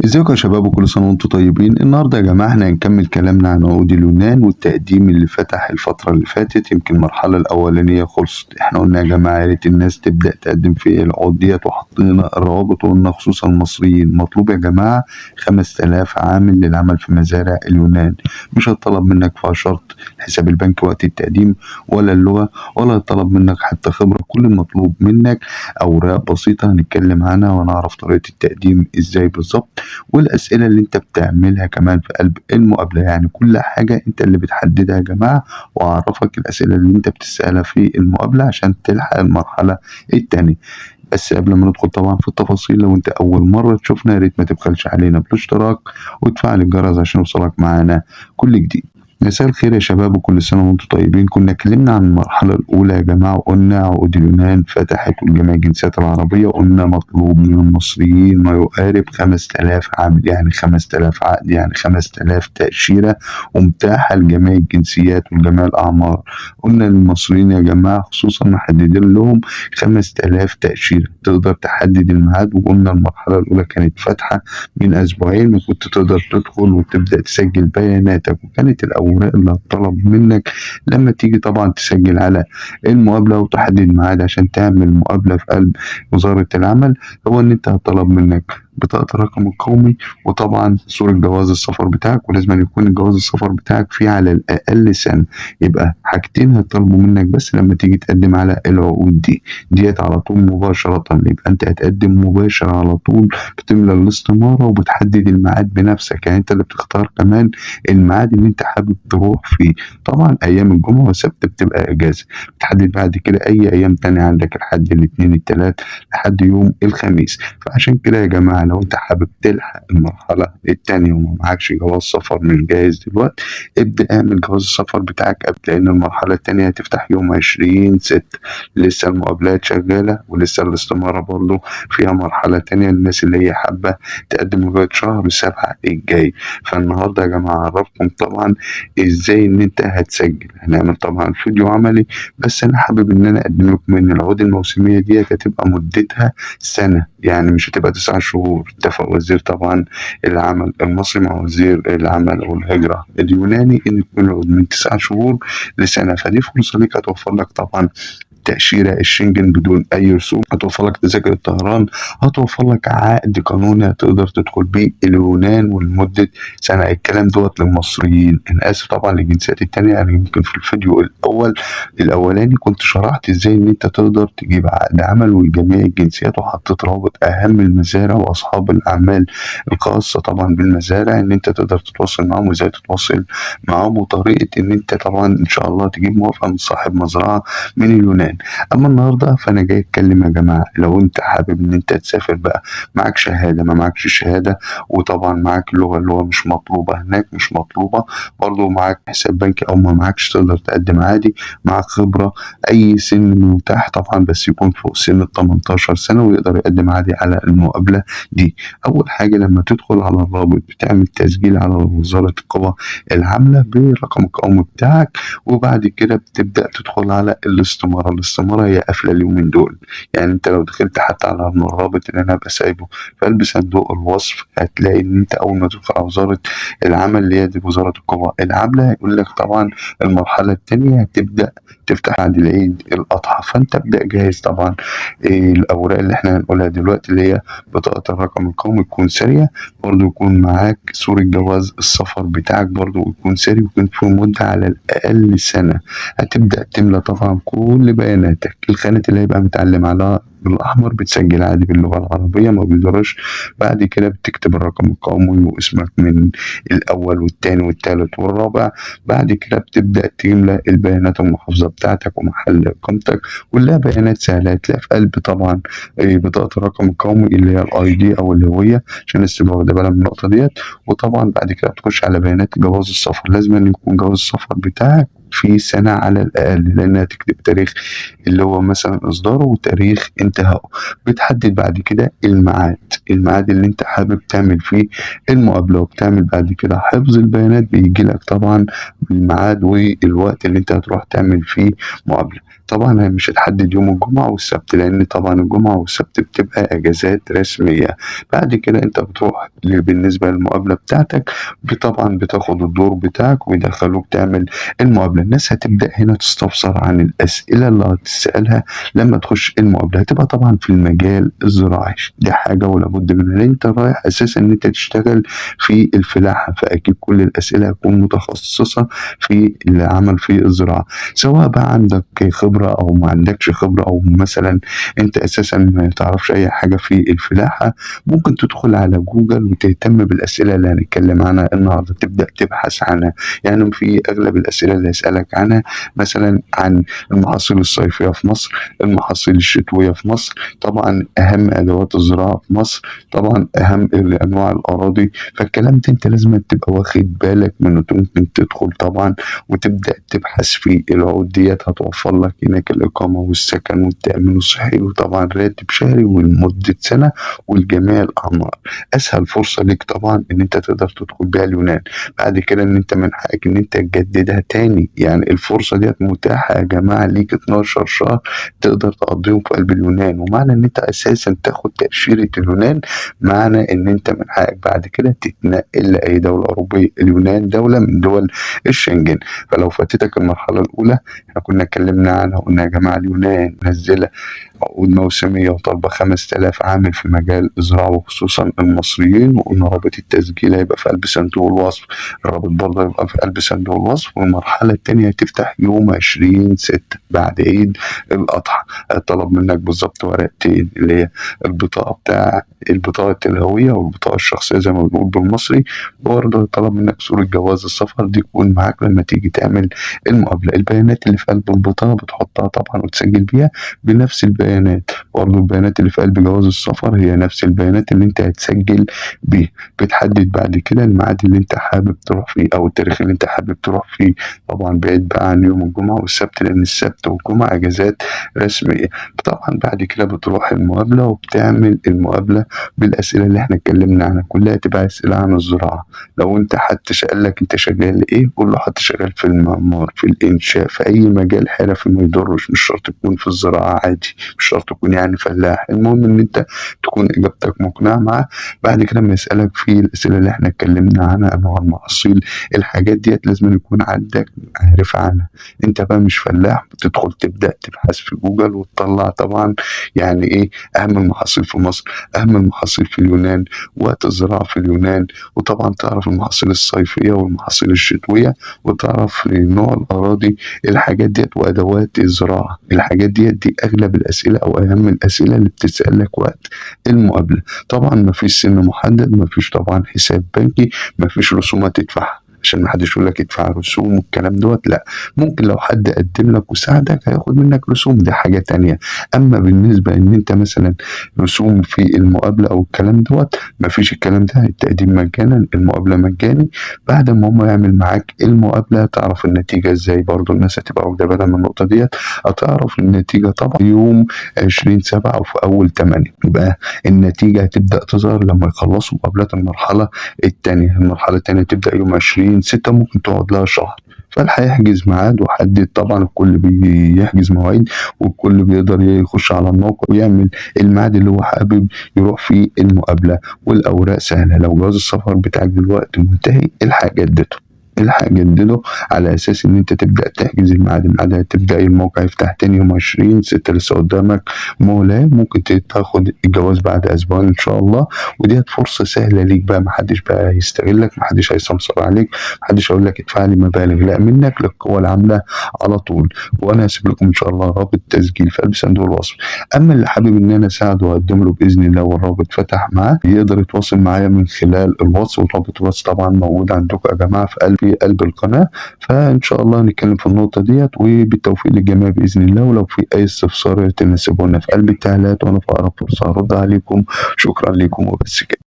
ازيكم يا شباب وكل سنة وانتم طيبين. النهاردة يا جماعة احنا هنكمل كلامنا عن عقود اليونان والتقديم اللي فتح الفترة اللي فاتت. يمكن المرحلة الأولانية خلصت. احنا قلنا يا جماعة يا ريت الناس تبدأ تقدم في العقود ديت، وحطينا الروابط وقلنا خصوصا المصريين مطلوب يا جماعة 5000 عامل للعمل في مزارع اليونان. مش هيطلب منك فيها شرط حساب البنك وقت التقديم ولا اللغة، ولا هيطلب منك حتى خبرة. كل المطلوب منك أوراق بسيطة هنتكلم عنها ونعرف طريقة التقديم ازاي بالظبط، والأسئلة اللي أنت بتعملها كمان في قلب المقابلة. يعني كل حاجة أنت اللي بتحددها يا جماعة، وأعرفك الأسئلة اللي أنت بتسألها في المقابلة عشان تلحق المرحلة التانية. بس قبل ما ندخل طبعا في التفاصيل، لو انت اول مرة تشوفنا يا ريت ما تبخلش علينا بالاشتراك وتفعل الجرس عشان يوصلك معانا كل جديد. مساء الخير يا شباب وكل سنة وانتم طيبين. كنا اتكلمنا عن المرحلة الأولى يا جماعة، وقلنا عقود اليونان فتحت لجميع الجنسيات العربية. قلنا مطلوب من المصريين ما يقارب 5000 عامل، يعني 5000 عقد، يعني 5000 تأشيرة، ومتاحة لجميع الجنسيات وجميع الأعمار. قلنا للمصريين يا جماعة خصوصا محددين لهم 5000 تأشيرة، تقدر تحدد الميعاد. وقلنا المرحلة الأولى كانت فاتحة من أسبوعين، وكنت تقدر تدخل وتبدأ تسجل بياناتك، وكانت الأوراق اللي هتطلب منك لما تيجي طبعا تسجل على المقابلة وتحدد ميعاد عشان تعمل مقابلة في قلب وزارة العمل، هو إن أنت هتطلب منك بطاقة الرقم القومي، وطبعا صورة جواز السفر بتاعك، ولازم يكون جواز السفر بتاعك فيه على الأقل سنة. يبقى حاجتين هيطلبوا منك بس لما تيجي تقدم على العقود ديت على طول مباشرة. يبقى أنت هتقدم مباشر على طول، بتملى الاستمارة وبتحدد الميعاد بنفسك. يعني أنت اللي بتختار كمان الميعاد اللي أنت حابب تروح فيه. طبعا أيام الجمعة والسبت بتبقى إجازة، بتحدد بعد كده أي أيام تانية عندك، الحد الاثنين التلات لحد يوم الخميس. فعشان كده يا جماعة لو أنت حابب تلحق المرحلة التانية وما معكش جواز سفر مش جاهز دلوقتي، ابدأ اعمل جواز السفر بتاعك قبل، لأن المرحلة التانية هتفتح يوم 20/6. لسه المقابلات شغالة ولسه الاستمارة برضه فيها مرحلة تانية للناس اللي هي حابة تقدم لغاية شهر 7 الجاي. فالنهاردة يا جماعة أعرفكم طبعا ازاي ان انت هتسجل. هنعمل طبعا فيديو عملي، بس انا حابب ان انا اقدم لكم ان العقود الموسميه دي هتبقى مدتها سنه، يعني مش هتبقى 9 شهور. اتفق وزير طبعا العمل المصري مع وزير العمل والهجره اليوناني ان تكون العقود من 9 شهور لسنه. فدي فرصه ليك هتوفر لك طبعا تأشيرة الشنجن بدون أي رسوم، هتوفر لك تذاكر الطيران، هتوفر لك عقد قانوني هتقدر تدخل بيه اليونان ولمدة سنة. الكلام دوت للمصريين. أنا آسف طبعا للجنسيات التانية، يعني يمكن في الفيديو الأولاني كنت شرحت إزاي إن أنت تقدر تجيب عقد عمل ولجميع الجنسيات، وحطيت رابط أهم المزارع وأصحاب الأعمال الخاصة طبعا بالمزارع إن أنت تقدر تتواصل معاهم وإزاي تتواصل معاهم، وطريقة إن أنت طبعا إن شاء الله تجيب موافقة من صاحب مزرعة من اليونان. اما النهارده فانا جاي اتكلم يا جماعه لو انت حابب ان انت تسافر بقى معاك شهاده ما معكش شهاده، وطبعا معاك اللغه اللي هو مش مطلوبه هناك مش مطلوبه برضه، معاك حساب بنكي او ما معكش تقدر تقدم عادي، معاك خبره، اي سن متاح طبعا بس يكون فوق سن ال 18 سنه ويقدر يقدم عادي على المقابله دي. اول حاجه لما تدخل على الرابط بتعمل تسجيل على وزاره القوى العامله برقم القومي بتاعك، وبعد كده بتبدا تدخل على الاستمارة هي قافلة اليومين دول. يعني انت لو دخلت حتى على الرابط اللي انا هبقى سايبه في قلب صندوق الوصف، هتلاقي ان انت اول ما تدخل على وزارة العمل اللي هي دي وزارة القوى العاملة يقول لك طبعا المرحلة التانية هتبدأ تفتح عند العيد الأضحى. فانت ابدأ جاهز طبعا. إيه الأوراق اللي احنا هنقولها دلوقتي اللي هي بطاقة الرقم القومي تكون سارية، برضه يكون معاك صورة جواز السفر بتاعك برضه يكون ساري، ويكون في مدة على الأقل سنة. هتبدأ تملى طبعا كل بياناتك. الخانات اللي هيبقى متعلم عليها بالأحمر بتسجل عادي باللغة العربية ما بيضرش. بعد كده بتكتب الرقم القومي واسمك من الأول والتاني والتالت والرابع. بعد كده بتبدأ تملى البيانات المحافظة بتاعتك ومحل إقامتك، كلها بيانات سهلة. هتلاقي في قلب طبعا بطاقة الرقم القومي اللي هي الاي دي أو الهوية عشان الناس تبقى واخدة بالها من النقطة ديت. وطبعا بعد كده بتخش على بيانات جواز السفر، لازم أن يكون جواز السفر بتاعك في سنة على الأقل، لأنها تكتب تاريخ اللي هو مثلا إصداره وتاريخ انتهائه. بتحدد بعد كده الميعاد اللي انت حابب تعمل فيه المقابلة، وبتعمل بعد كده حفظ البيانات بيجيلك طبعا بالميعاد والوقت اللي انت هتروح تعمل فيه مقابلة. طبعا مش هتحدد يوم الجمعة والسبت، لأن طبعا الجمعة والسبت بتبقى أجازات رسمية. بعد كده انت بتروح بالنسبة للمقابلة بتاعتك، طبعا بتاخد الدور بتاعك ويدخلوك تعمل المقابلة. الناس هتبدأ هنا تستفسر عن الأسئلة اللي هتسألها لما تخش المقابلة. هتبقى طبعا في المجال الزراعي، دي حاجة ولا بد منها، لأن انت رايح أساسا ان انت تشتغل في الفلاحة، فأكيد كل الأسئلة هتكون متخصصة في العمل في الزراعة. سواء بقى عندك خبرة أو ما عندكش خبرة، أو مثلا انت أساسا ما تعرفش أي حاجة في الفلاحة، ممكن تدخل على جوجل وتهتم بالأسئلة اللي هنتكلم عنها النهاردة، تبدأ تبحث عنها. يعني في أغلب الأسئلة اللي هيسألك عنها مثلا عن المحاصيل الصيفية في مصر، المحاصيل الشتوية في مصر، طبعا أهم أدوات الزراعة في مصر، طبعا أهم أنواع الأراضي. فالكلام ده أنت لازم تبقى واخد بالك منه. ممكن تدخل طبعا وتبدأ تبحث في العقود ديت، هتوفر لك هناك الإقامة والسكن والتأمين الصحي، وطبعا راتب شهري ولمدة سنة ولجميع الأعمار. أسهل فرصة ليك طبعا إن أنت تقدر تدخل بيها اليونان. بعد كده إن أنت من حقك إن أنت تجددها تاني، يعني الفرصة ديت متاحة يا جماعة ليك 12 شهر تقدر تقضيهم في قلب اليونان. ومعنى إن أنت أساسا تاخد تأشيرة اليونان، معنى إن أنت من حقك بعد كده تتنقل لأي دولة أوروبية. اليونان دولة من دول الشنجن. فلو فاتتك المرحلة الأولى احنا كنا اتكلمنا عنها، قلنا يا جماعة اليونان منزلة عقود موسمية وطالبة 5000 عامل في مجال الزراعة وخصوصا المصريين، وقلنا رابط التسجيل هيبقى في قلب صندوق الوصف. الرابط برضه هيبقى في قلب صندوق الوصف. والمرحلة التانية هتفتح يوم 20/6 بعد عيد الأضحى. هيطلب منك بالظبط ورقتين، اللي هي البطاقة الهوية والبطاقة الشخصية زي ما بنقول بالمصري. برضه طلب منك صورة جواز السفر، دي تكون معاك لما تيجي تعمل المقابلة. البيانات اللي في قلب البطاقة بتحطها طبعا وتسجل بيها بنفس البيانات. برضه البيانات اللي في قلب جواز السفر هي نفس البيانات اللي انت هتسجل بيها. بتحدد بعد كده الميعاد اللي انت حابب تروح فيه او التاريخ اللي انت حابب تروح فيه، طبعا بعيد بقى عن يوم الجمعة والسبت، لان السبت والجمعة اجازات رسمية. طبعا بعد كده بتروح المقابلة وبتعمل المقابلة بالأسئلة اللي احنا اتكلمنا عنها، كلها تبقى أسئلة عن الزراعة. لو انت حد سألك انت شغال ايه، قول له حد شغال في المعمار، في الإنشاء، في أي مجال حرفي ما يضرش، مش شرط تكون في الزراعة، عادي مش شرط تكون يعني فلاح. المهم ان انت تكون إجابتك مقنعة معاه. بعد كده لما يسألك في الأسئلة اللي احنا اتكلمنا عنها، أنواع المحاصيل، الحاجات ديت لازم يكون عندك معرفة عنها. انت بقى مش فلاح، بتدخل تبدأ تبحث في جوجل وتطلع طبعا يعني ايه أهم المحاصيل في مصر، أهم المحاصيل في اليونان، وقت الزراعة في اليونان، وطبعا تعرف المحاصيل الصيفية والمحاصيل الشتوية، وتعرف نوع الأراضي. الحاجات ديت وأدوات الزراعة، الحاجات دي أغلب الأسئلة أو أهم الأسئلة اللي بتتسأل لك وقت المقابلة. طبعا مفيش سن محدد، مفيش طبعا حساب بنكي، مفيش رسومات تدفعها عشان محدش يقول لك ادفع رسوم والكلام دوت. لا، ممكن لو حد قدم لك وساعدك هياخد منك رسوم، دي حاجة تانية. أما بالنسبة إن أنت مثلا رسوم في المقابلة أو الكلام دوت، مفيش الكلام ده. التقديم مجانا، المقابلة مجاني. بعد ما هم يعمل معاك المقابلة تعرف النتيجة ازاي، برضو الناس هتبقى واخدة بالها من النقطة ديت. هتعرف النتيجة طبعا يوم 20/7 أو في أول 8. يبقى النتيجة هتبدأ تظهر لما يخلصوا مقابلات المرحلة التانية. المرحلة التانية تبدأ يوم 20/6، ممكن تقعد لها شهر. فالحق يحجز ميعاد وحدد. طبعا الكل بيحجز مواعيد، والكل بيقدر يخش على الموقع ويعمل الميعاد اللي هو حابب يروح فيه المقابلة. والأوراق سهلة. لو جواز السفر بتاعك دلوقتي منتهي، الحق جدده، الحق جدده على اساس ان انت تبدا تحجز الميعاد. الميعاد هتبدا الموقع يفتح تاني يوم 20/6، لسه قدامك مهله. ممكن تاخد الجواز بعد اسبوعين ان شاء الله. وديت فرصه سهله ليك بقى، محدش بقى هيستغلك، محدش هيسمسر عليك، محدش هيقول لك ادفع لي مبالغ، لا، منك للقوى العامله على طول. وانا هسيب لكم ان شاء الله رابط تسجيل في قلب صندوق الوصف. اما اللي حابب ان انا اساعده واقدم له باذن الله والرابط فتح معاه، يقدر يتواصل معايا من خلال الواتس. ورابط الواتس طبعا موجود عندكم يا جماعه في قلب القناه. فان شاء الله نتكلم في النقطه ديت، وبالتوفيق للجميع باذن الله. ولو في اي استفسار تناسبونا في قلب التعليقات، وانا في اقرب فرصه هرد عليكم. شكرا لكم وبس كده.